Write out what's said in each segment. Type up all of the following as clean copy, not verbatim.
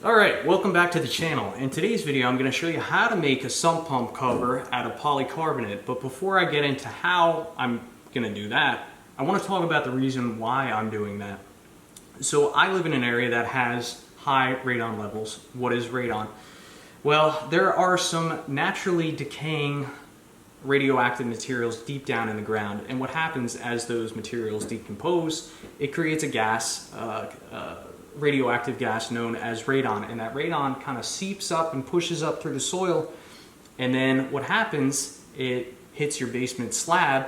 Alright, welcome back to the channel. In today's video I'm going to show you how to make a sump pump cover out of polycarbonate. But before I get into how I'm going to do that, I want to talk about the reason why I'm doing that. So I live in an area that has high radon levels. What is radon? Well, there are some naturally decaying radioactive materials deep down in the ground, and what happens as those materials decompose, it creates a gas, radioactive gas known as radon, and that radon kind of seeps up and pushes up through the soil, and then what happens, it hits your basement slab,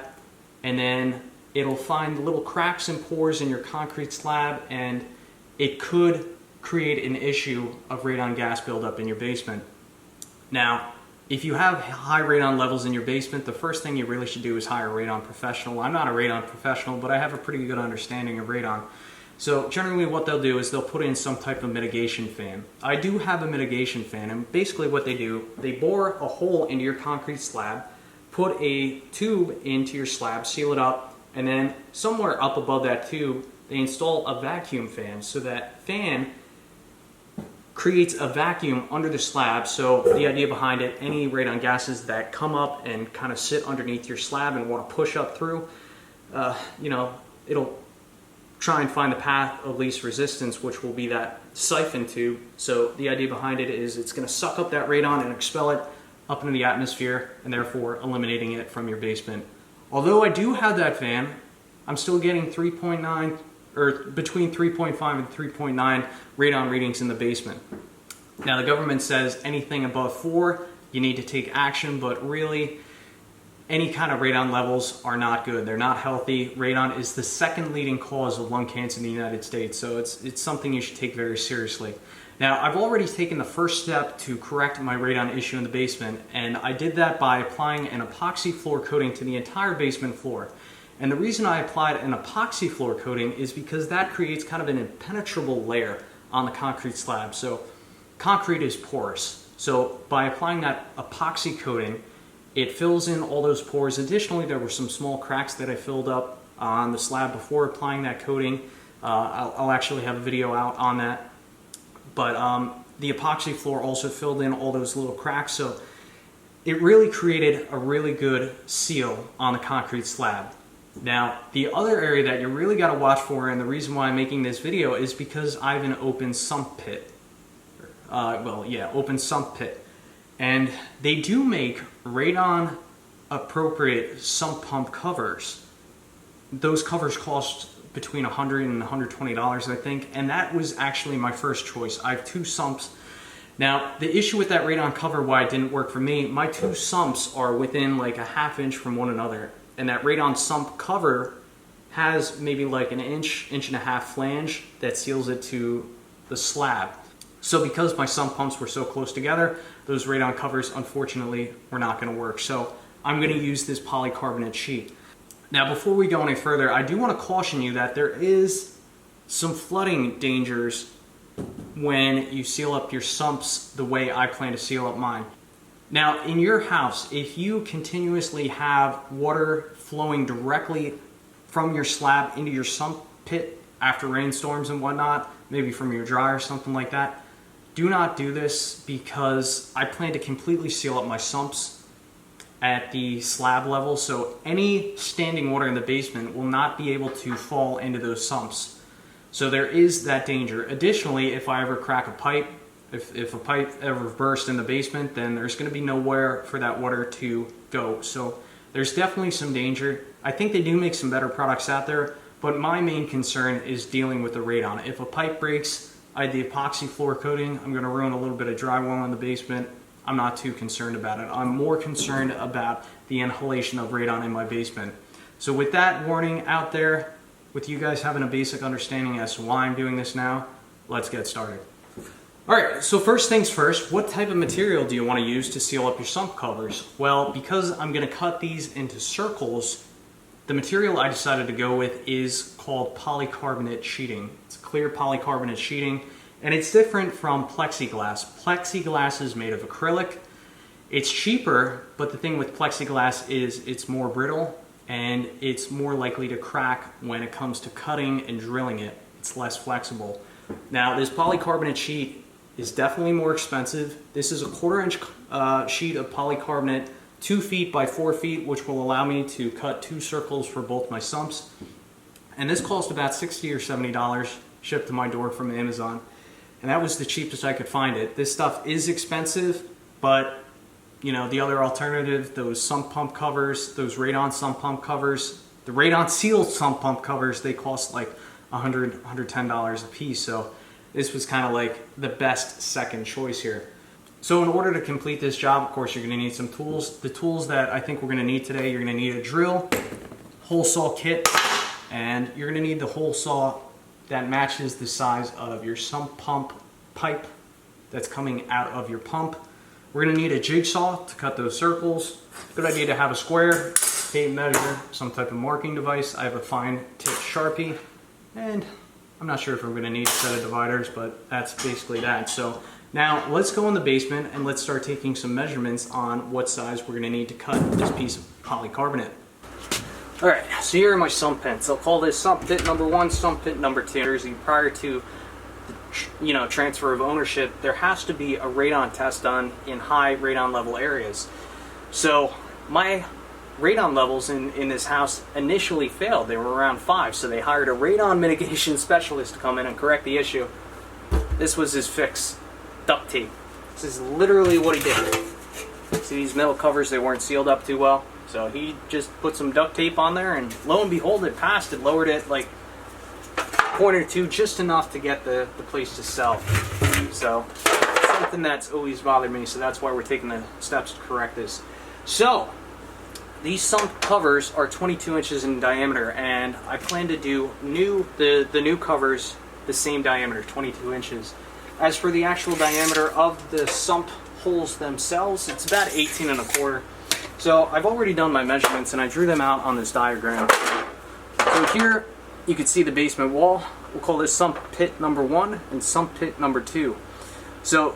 and then it'll find little cracks and pores in your concrete slab, and it could create an issue of radon gas buildup in your basement. Now, if you have high radon levels in your basement, the first thing you really should do is hire a radon professional. I'm not a radon professional, but I have a pretty good understanding of radon. So generally what they'll do is they'll put in some type of mitigation fan. I do have a mitigation fan, and basically what they do, they bore a hole into your concrete slab, put a tube into your slab, seal it up, and then somewhere up above that tube, they install a vacuum fan. So that fan creates a vacuum under the slab. So the idea behind it, any radon gases that come up and kind of sit underneath your slab and want to push up through, it'll try and find the path of least resistance, which will be that siphon tube. So the idea behind it is it's going to suck up that radon and expel it up into the atmosphere, and therefore eliminating it from your basement. Although I do have that fan, I'm still getting 3.9 or between 3.5 and 3.9 radon readings in the basement. Now the government says anything above 4, you need to take action, but really any kind of radon levels are not good. They're not healthy. Radon is the second leading cause of lung cancer in the United States, so it's something you should take very seriously. Now, I've already taken the first step to correct my radon issue in the basement, and I did that by applying an epoxy floor coating to the entire basement floor. And the reason I applied an epoxy floor coating is because that creates kind of an impenetrable layer on the concrete slab. So concrete is porous. So by applying that epoxy coating, it fills in all those pores. Additionally, there were some small cracks that I filled up on the slab before applying that coating. I'll actually have a video out on that. But the epoxy floor also filled in all those little cracks. So it really created a really good seal on the concrete slab. Now, the other area that you really got to watch for, and the reason why I'm making this video, is because I have an open sump pit. Open sump pit. And they do make radon appropriate sump pump covers. Those covers cost between $100 and $120, I think, and that was actually my first choice. I have 2 sumps. Now, the issue with that radon cover, why it didn't work for me, my 2 sumps are within like a ½ inch from one another, and that radon sump cover has maybe like an inch and a half flange that seals it to the slab. So because my sump pumps were so close together, those radon covers unfortunately were not going to work. So I'm going to use this polycarbonate sheet. Now, before we go any further, I do want to caution you that there is some flooding dangers when you seal up your sumps the way I plan to seal up mine. Now, in your house, if you continuously have water flowing directly from your slab into your sump pit after rainstorms and whatnot, maybe from your dryer or something like that, do not do this, because I plan to completely seal up my sumps at the slab level, so any standing water in the basement will not be able to fall into those sumps. So there is that danger. Additionally, if I ever crack a pipe, if a pipe ever bursts in the basement, then there's going to be nowhere for that water to go. So there's definitely some danger. I think they do make some better products out there, but my main concern is dealing with the radon. If a pipe breaks, I had the epoxy floor coating, I'm going to ruin a little bit of drywall in the basement. I'm not too concerned about it. I'm more concerned about the inhalation of radon in my basement. So with that warning out there, with you guys having a basic understanding as to why I'm doing this now, let's get started. Alright, so first things first, what type of material do you want to use to seal up your sump covers? Well, because I'm going to cut these into circles, the material I decided to go with is called polycarbonate sheeting. It's clear polycarbonate sheeting, and it's different from plexiglass. Plexiglass is made of acrylic. It's cheaper, but the thing with plexiglass is it's more brittle and it's more likely to crack when it comes to cutting and drilling it. It's less flexible. Now, this polycarbonate sheet is definitely more expensive. This is a 1/4 inch sheet of polycarbonate, 2 feet by 4 feet, which will allow me to cut 2 circles for both my sumps. And this cost about $60 or $70 shipped to my door from Amazon. And that was the cheapest I could find it. This stuff is expensive, but you know, the other alternative, those sump pump covers, those Radon sump pump covers, the Radon Seal sump pump covers, they cost like $100, $110 a piece. So this was kind of like the best second choice here. So in order to complete this job, of course, you're going to need some tools. The tools that I think we're going to need today, you're going to need a drill, hole saw kit, and you're going to need the hole saw that matches the size of your sump pump pipe that's coming out of your pump. We're going to need a jigsaw to cut those circles. Good idea to have a square, tape measure, some type of marking device. I have a fine tip Sharpie, and I'm not sure if we're going to need a set of dividers, but that's basically that. So now let's go in the basement and let's start taking some measurements on what size we're going to need to cut this piece of polycarbonate. Alright, so here are my sump pits. I'll call this sump pit number 1, sump pit number 2. Prior to transfer of ownership, there has to be a radon test done in high radon level areas. So my radon levels in this house initially failed. They were around 5, so they hired a radon mitigation specialist to come in and correct the issue. This was his fix: duct tape. This is literally what he did. See these metal covers, they weren't sealed up too well. So he just put some duct tape on there, and lo and behold, it passed. It lowered it like a point or two, just enough to get the place to sell. So something that's always bothered me, so that's why we're taking the steps to correct this. So these sump covers are 22 inches in diameter, and I plan to do the new covers the same diameter, 22 inches. As for the actual diameter of the sump holes themselves, it's about 18 1/4. So I've already done my measurements and I drew them out on this diagram. So here you can see the basement wall. We'll call this sump pit number 1 and sump pit number 2. So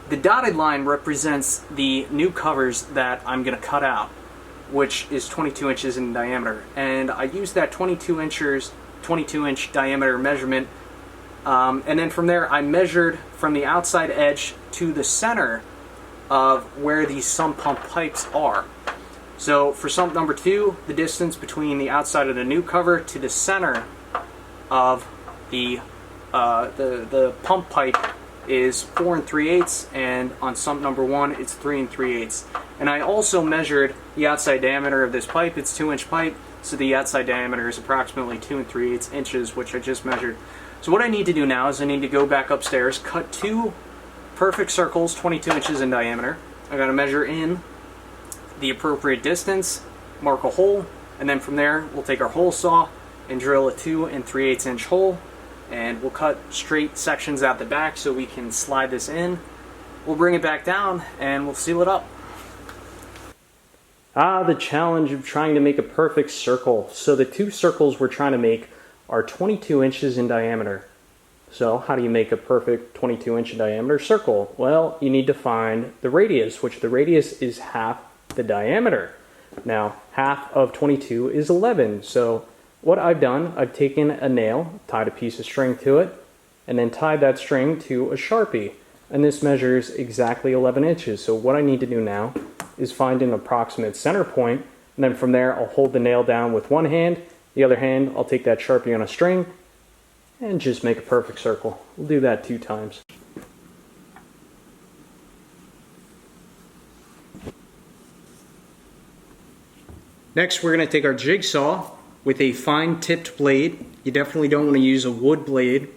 the dotted line represents the new covers that I'm going to cut out, which is 22 inches in diameter. And I used that 22 inch diameter measurement, and then from there I measured from the outside edge to the center of where these sump pump pipes are. So for sump number 2, the distance between the outside of the new cover to the center of the pump pipe is 4 3/8, and on sump number 1 it's 3 3/8. And I also measured the outside diameter of this pipe. It's 2-inch pipe, so the outside diameter is approximately 2 3/8 inches, which I just measured. So what I need to do now is I need to go back upstairs, cut 2 perfect circles, 22 inches in diameter. I got to measure in the appropriate distance, mark a hole, and then from there we'll take our hole saw and drill a 2 3/8 inch hole, and we'll cut straight sections out the back so we can slide this in. We'll bring it back down and we'll seal it up. The challenge of trying to make a perfect circle. So the 2 circles we're trying to make are 22 inches in diameter. So how do you make a perfect 22 inch diameter circle? Well, you need to find the radius, which the radius is half the diameter. Now, half of 22 is 11. So what I've done, I've taken a nail, tied a piece of string to it, and then tied that string to a Sharpie. And this measures exactly 11 inches. So what I need to do now is find an approximate center point, and then from there I'll hold the nail down with one hand, the other hand I'll take that Sharpie on a string, and just make a perfect circle. We'll do that 2 times. Next, we're going to take our jigsaw with a fine tipped blade. You definitely don't want to use a wood blade.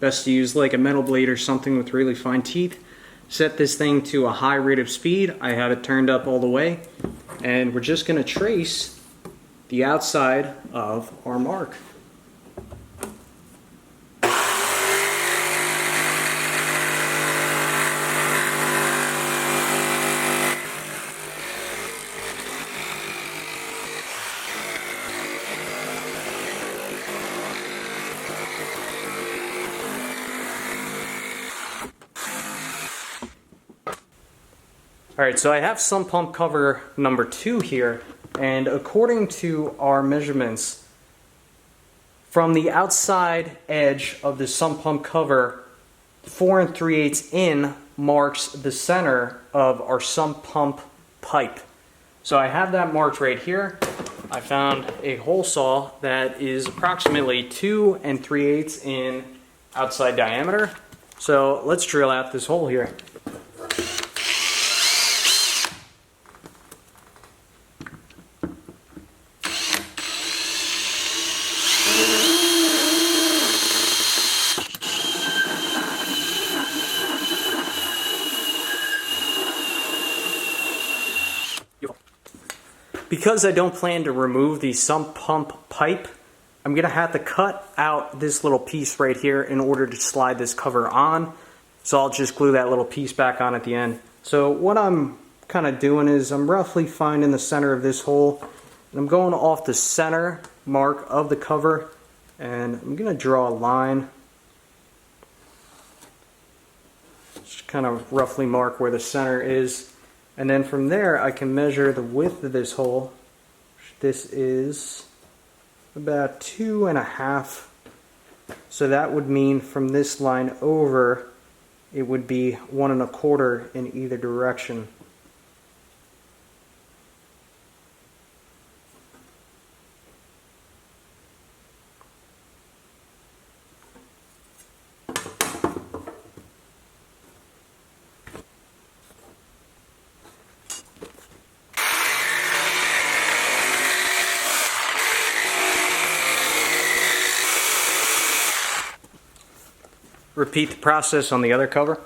Best to use like a metal blade or something with really fine teeth. Set this thing to a high rate of speed. I have it turned up all the way. And we're just going to trace the outside of our mark. Alright, so I have sump pump cover number 2 here, and according to our measurements, from the outside edge of the sump pump cover 4 3/8 in marks the center of our sump pump pipe. So I have that marked right here. I found a hole saw that is approximately 2 3/8 in outside diameter. So let's drill out this hole here. Because I don't plan to remove the sump pump pipe, I'm going to have to cut out this little piece right here in order to slide this cover on. So I'll just glue that little piece back on at the end. So what I'm kind of doing is I'm roughly finding the center of this hole, and I'm going off the center mark of the cover, and I'm going to draw a line. Just kind of roughly mark where the center is. And then from there, I can measure the width of this hole. This is about 2.5. So that would mean from this line over, it would be 1 1/4 in either direction. Repeat the process on the other cover.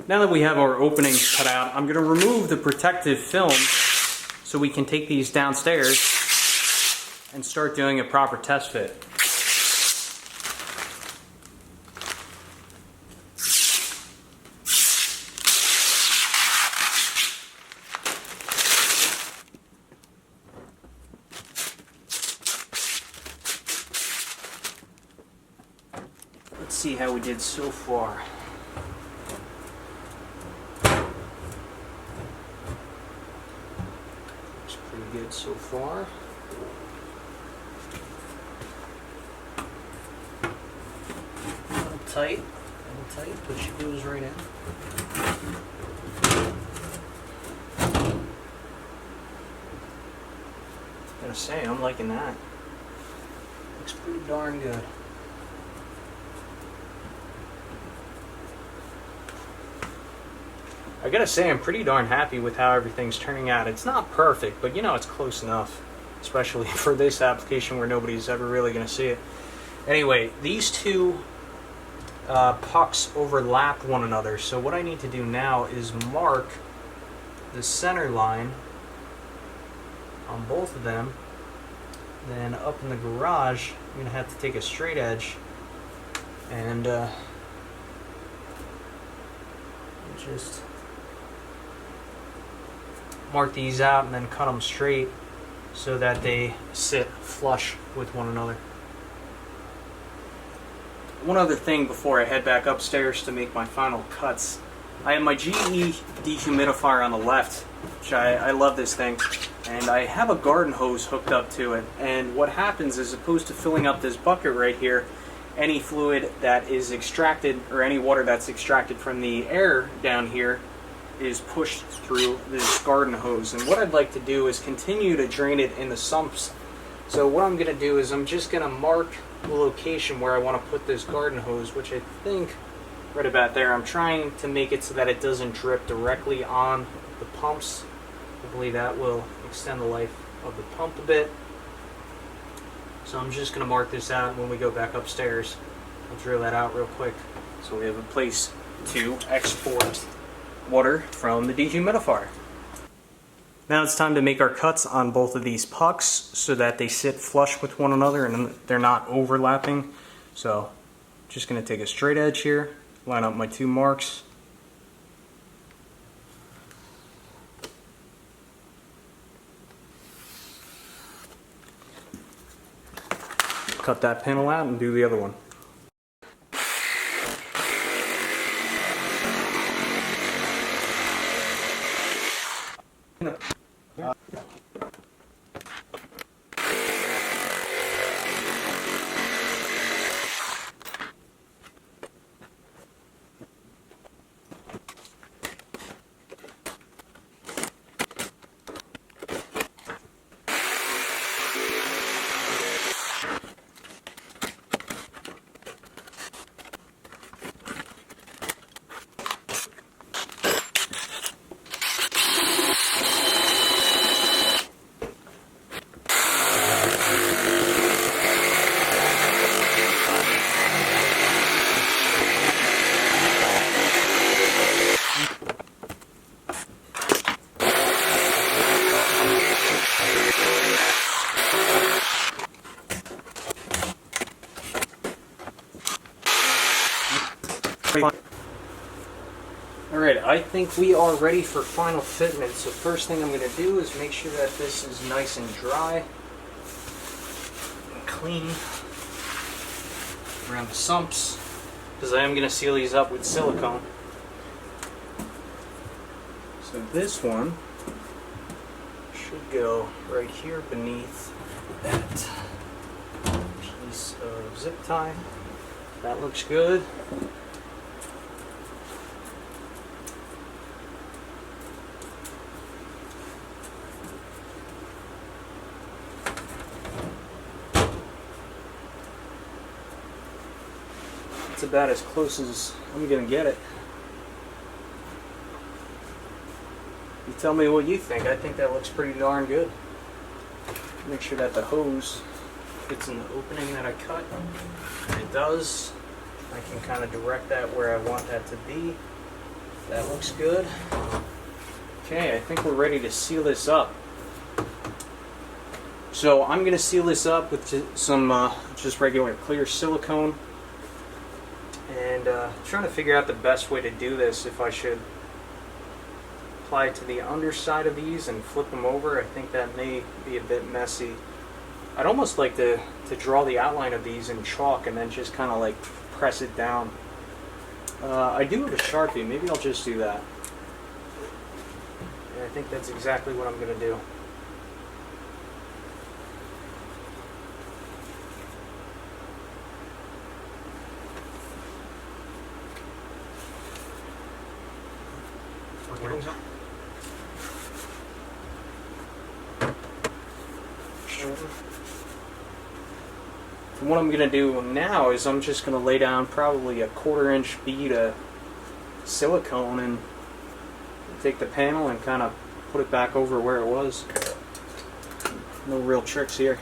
Now that we have our opening cut out, I'm going to remove the protective film so we can take these downstairs and start doing a proper test fit. Let's see how we did so far. Looks pretty good so far. Tight, but she goes right in. I'm gonna say, I'm liking that. Looks pretty darn good. I gotta say, I'm pretty darn happy with how everything's turning out. It's not perfect, but you know, it's close enough. Especially for this application where nobody's ever really gonna see it. Anyway, these two pucks overlap one another, so what I need to do now is mark the center line on both of them. Then up in the garage, I'm going to have to take a straight edge and just mark these out and then cut them straight so that they sit flush with one another. One other thing before I head back upstairs to make my final cuts. I have my GE dehumidifier on the left, which I love this thing, and I have a garden hose hooked up to it. And what happens is, as opposed to filling up this bucket right here, any fluid that is extracted, or any water that's extracted from the air down here, is pushed through this garden hose. And what I'd like to do is continue to drain it in the sumps. So what I'm going to do is I'm just going to mark the location where I want to put this garden hose, which I think right about there. I'm trying to make it so that it doesn't drip directly on the pumps. Hopefully that will extend the life of the pump a bit. So I'm just going to mark this out, and when we go back upstairs, I'll drill that out real quick so we have a place to export water from the dehumidifier. Now it's time to make our cuts on both of these pucks so that they sit flush with one another and they're not overlapping. So just going to take a straight edge here, line up my two marks. cut that panel out and do the other one. Alright, I think we are ready for final fitment. So first thing I'm going to do is make sure that this is nice and dry and clean around the sumps, because I am going to seal these up with silicone. So this one should go right here beneath that piece of zip tie. That looks good. It's about as close as I'm gonna get it. You tell me what you think. I think that looks pretty darn good. Make sure that the hose fits in the opening that I cut. And it does. I can kind of direct that where I want that to be. That looks good. Okay, I think we're ready to seal this up. So I'm gonna seal this up with some just regular clear silicone. And trying to figure out the best way to do this. If I should apply it to the underside of these and flip them over, I think that may be a bit messy. I'd almost like to draw the outline of these in chalk and then just kind of like press it down. I do have a Sharpie. Maybe I'll just do that. And I think that's exactly what I'm going to do. And what I'm going to do now is I'm just going to lay down probably a 1/4 inch bead of silicone and take the panel and kind of put it back over where it was. No real tricks here.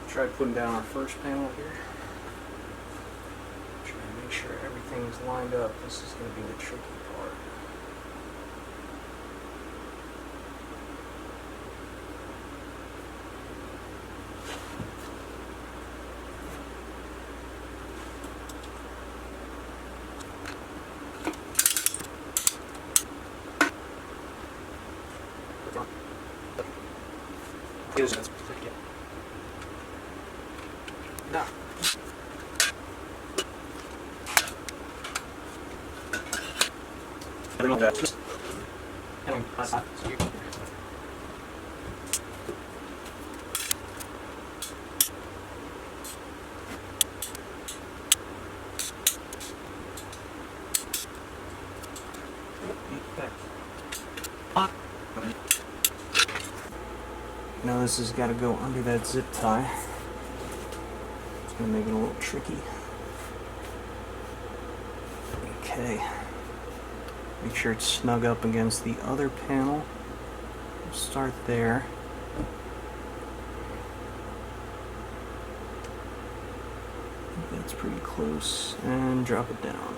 Try putting down our first panel here. Try to make sure everything's lined up. This is going to be the tricky part. No. Now this has got to go under that zip tie. It's going to make it a little tricky. Okay. Make sure it's snug up against the other panel. We'll start there. I think that's pretty close. And drop it down.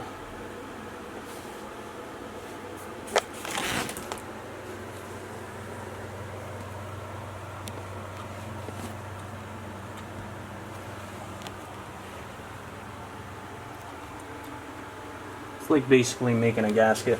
It's like basically making a gasket.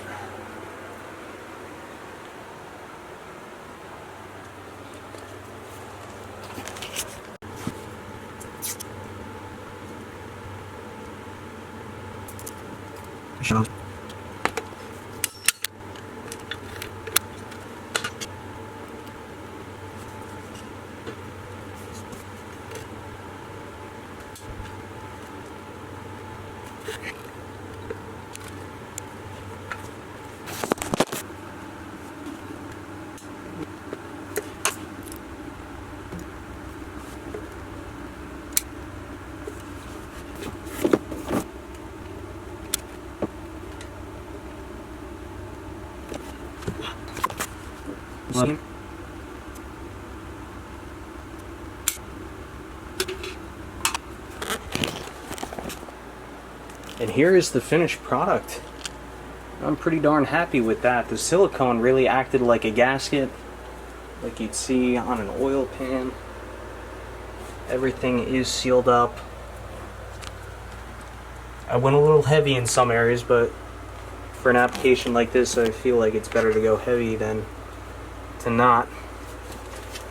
And here is the finished product. I'm pretty darn happy with that. The silicone really acted like a gasket, like you'd see on an oil pan. Everything is sealed up. I went a little heavy in some areas, but for an application like this, I feel like it's better to go heavy than to not.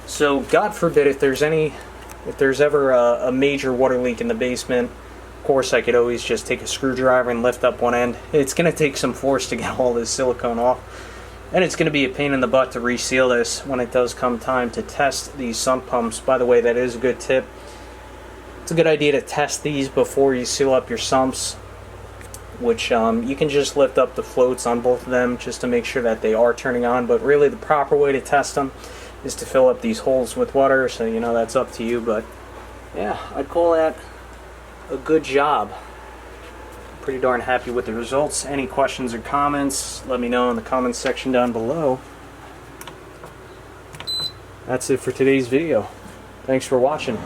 So God forbid if there's ever a major water leak in the basement, of course I could always just take a screwdriver and lift up one end. It's going to take some force to get all this silicone off, and it's going to be a pain in the butt to reseal this when it does come time to test these sump pumps. By the way, that is a good tip. It's a good idea to test these before you seal up your sumps, which you can just lift up the floats on both of them just to make sure that they are turning on. But really the proper way to test them is to fill up these holes with water, so you know that's up to you. But yeah, I'd call that a good job. Pretty darn happy with the results. Any questions or comments, let me know in the comments section down below. That's it for today's video. Thanks for watching.